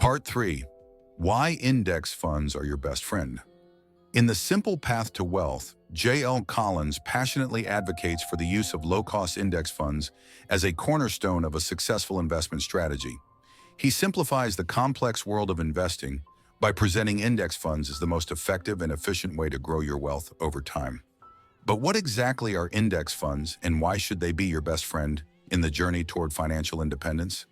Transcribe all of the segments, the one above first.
Part 3. Why index funds are your best friend. In The Simple Path to Wealth, J.L. Collins passionately advocates for the use of low-cost index funds as a cornerstone of a successful investment strategy. He simplifies the complex world of investing by presenting index funds as the most effective and efficient way to grow your wealth over time. But what exactly are index funds, and why should they be your best friend in the journey toward financial independence?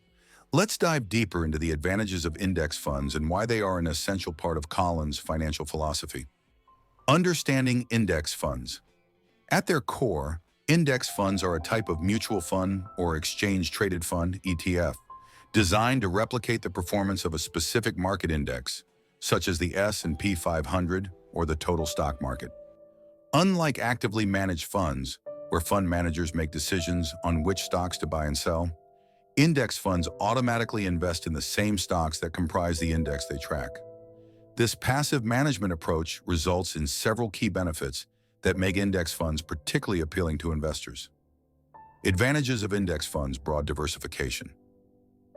Let's dive deeper into the advantages of index funds and why they are an essential part of Collins' financial philosophy. Understanding index funds. At their core, index funds are a type of mutual fund or exchange-traded fund, ETF, designed to replicate the performance of a specific market index, such as the S&P 500 or the total stock market. Unlike actively managed funds, where fund managers make decisions on which stocks to buy and sell, index funds automatically invest in the same stocks that comprise the index they track. This passive management approach results in several key benefits that make index funds particularly appealing to investors. Advantages of index funds: broad diversification.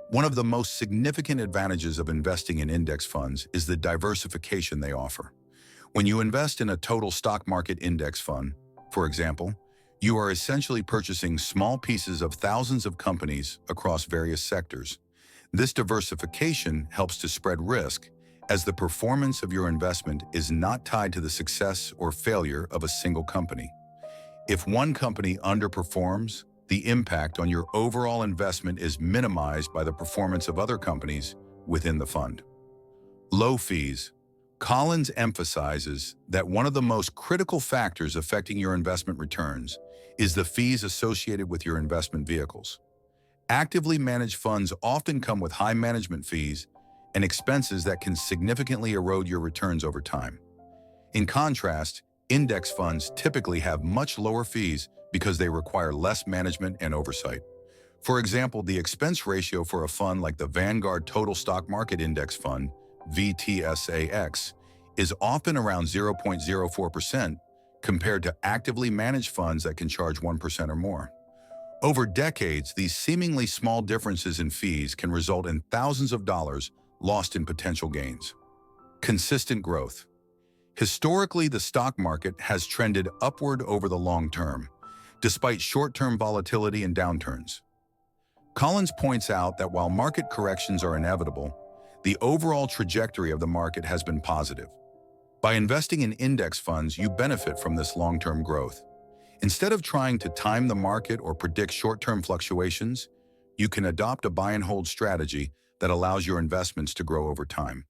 One of the most significant advantages of investing in index funds is the diversification they offer. When you invest in a total stock market index fund, for example, you are essentially purchasing small pieces of thousands of companies across various sectors. This diversification helps to spread risk, as the performance of your investment is not tied to the success or failure of a single company. If one company underperforms, the impact on your overall investment is minimized by the performance of other companies within the fund. Low fees. Collins emphasizes that one of the most critical factors affecting your investment returns is the fees associated with your investment vehicles. Actively managed funds often come with high management fees and expenses that can significantly erode your returns over time. In contrast, index funds typically have much lower fees because they require less management and oversight. For example, the expense ratio for a fund like the Vanguard Total Stock Market Index Fund, VTSAX, is often around 0.04%, compared to actively managed funds that can charge 1% or more. Over decades, these seemingly small differences in fees can result in thousands of dollars lost in potential gains. Consistent growth. Historically, the stock market has trended upward over the long term, despite short-term volatility and downturns. Collins points out that while market corrections are inevitable, the overall trajectory of the market has been positive. By investing in index funds, you benefit from this long-term growth. Instead of trying to time the market or predict short-term fluctuations, you can adopt a buy-and-hold strategy that allows your investments to grow over time.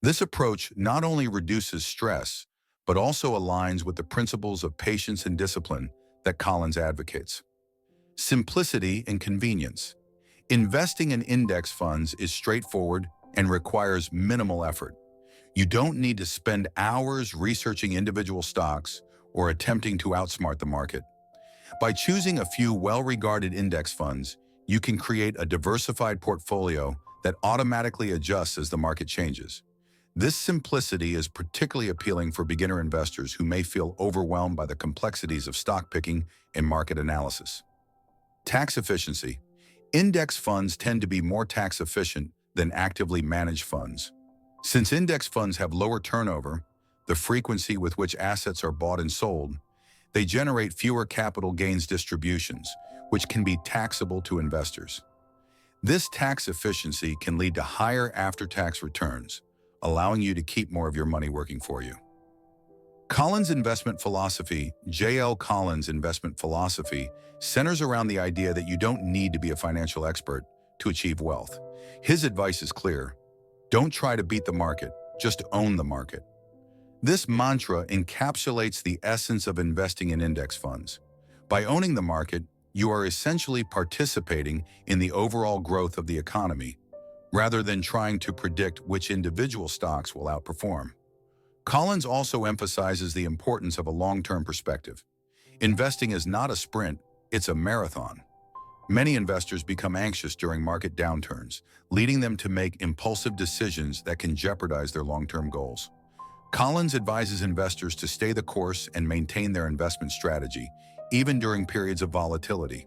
This approach not only reduces stress, but also aligns with the principles of patience and discipline that Collins advocates. Simplicity and convenience. Investing in index funds is straightforward and requires minimal effort. You don't need to spend hours researching individual stocks or attempting to outsmart the market. By choosing a few well-regarded index funds, you can create a diversified portfolio that automatically adjusts as the market changes. This simplicity is particularly appealing for beginner investors who may feel overwhelmed by the complexities of stock picking and market analysis. Tax efficiency. Index funds tend to be more tax efficient than actively managed funds. Since index funds have lower turnover, the frequency with which assets are bought and sold, they generate fewer capital gains distributions, which can be taxable to investors. This tax efficiency can lead to higher after-tax returns, allowing you to keep more of your money working for you. Collins' investment philosophy. J.L. Collins' investment philosophy centers around the idea that you don't need to be a financial expert to achieve wealth. His advice is clear: don't try to beat the market, just own the market. This mantra encapsulates the essence of investing in index funds. By owning the market, you are essentially participating in the overall growth of the economy, rather than trying to predict which individual stocks will outperform. Collins also emphasizes the importance of a long-term perspective. Investing is not a sprint, it's a marathon. Many investors become anxious during market downturns, leading them to make impulsive decisions that can jeopardize their long-term goals. Collins advises investors to stay the course and maintain their investment strategy, even during periods of volatility.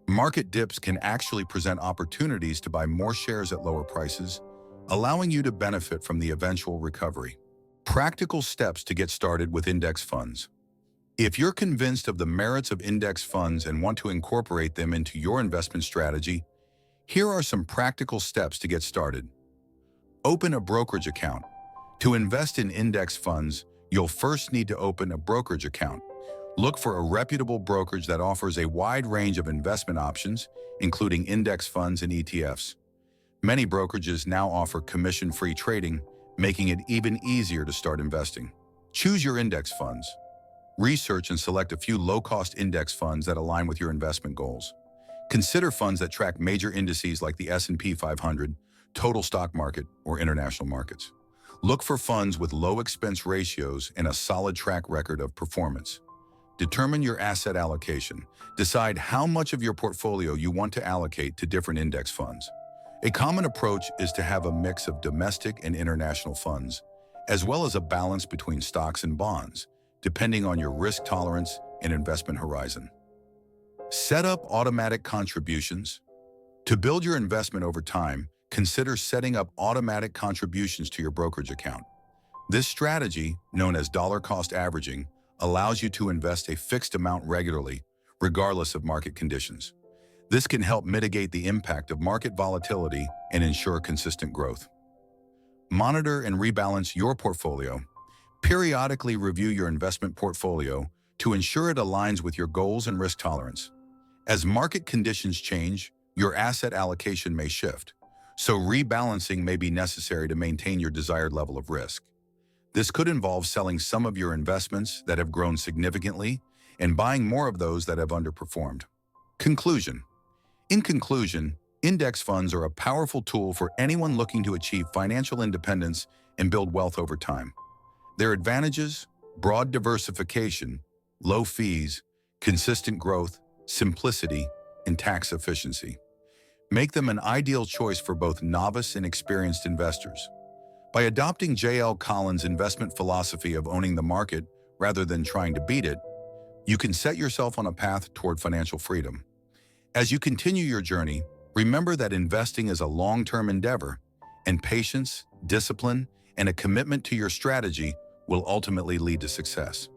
Market dips can actually present opportunities to buy more shares at lower prices, allowing you to benefit from the eventual recovery. Practical steps to get started with index funds. If you're convinced of the merits of index funds and want to incorporate them into your investment strategy, here are some practical steps to get started. Open a brokerage account. To invest in index funds, you'll first need to open a brokerage account. Look for a reputable brokerage that offers a wide range of investment options, including index funds and ETFs. Many brokerages now offer commission-free trading, making it even easier to start investing. Choose your index funds. Research and select a few low-cost index funds that align with your investment goals. Consider funds that track major indices like the S&P 500, total stock market, or international markets. Look for funds with low expense ratios and a solid track record of performance. Determine your asset allocation. Decide how much of your portfolio you want to allocate to different index funds. A common approach is to have a mix of domestic and international funds, as well as a balance between stocks and bonds, depending on your risk tolerance and investment horizon. Set up automatic contributions. To build your investment over time, consider setting up automatic contributions to your brokerage account. This strategy, known as dollar-cost averaging, allows you to invest a fixed amount regularly, regardless of market conditions. This can help mitigate the impact of market volatility and ensure consistent growth. Monitor and rebalance your portfolio. Periodically review your investment portfolio to ensure it aligns with your goals and risk tolerance. As market conditions change, your asset allocation may shift, so rebalancing may be necessary to maintain your desired level of risk. This could involve selling some of your investments that have grown significantly and buying more of those that have underperformed. Conclusion. In conclusion, index funds are a powerful tool for anyone looking to achieve financial independence and build wealth over time. Their advantages: broad diversification, low fees, consistent growth, simplicity, and tax efficiency make them an ideal choice for both novice and experienced investors. By adopting J.L. Collins' investment philosophy of owning the market rather than trying to beat it, you can set yourself on a path toward financial freedom. As you continue your journey, remember that investing is a long-term endeavor, and patience, discipline, and a commitment to your strategy will ultimately lead to success.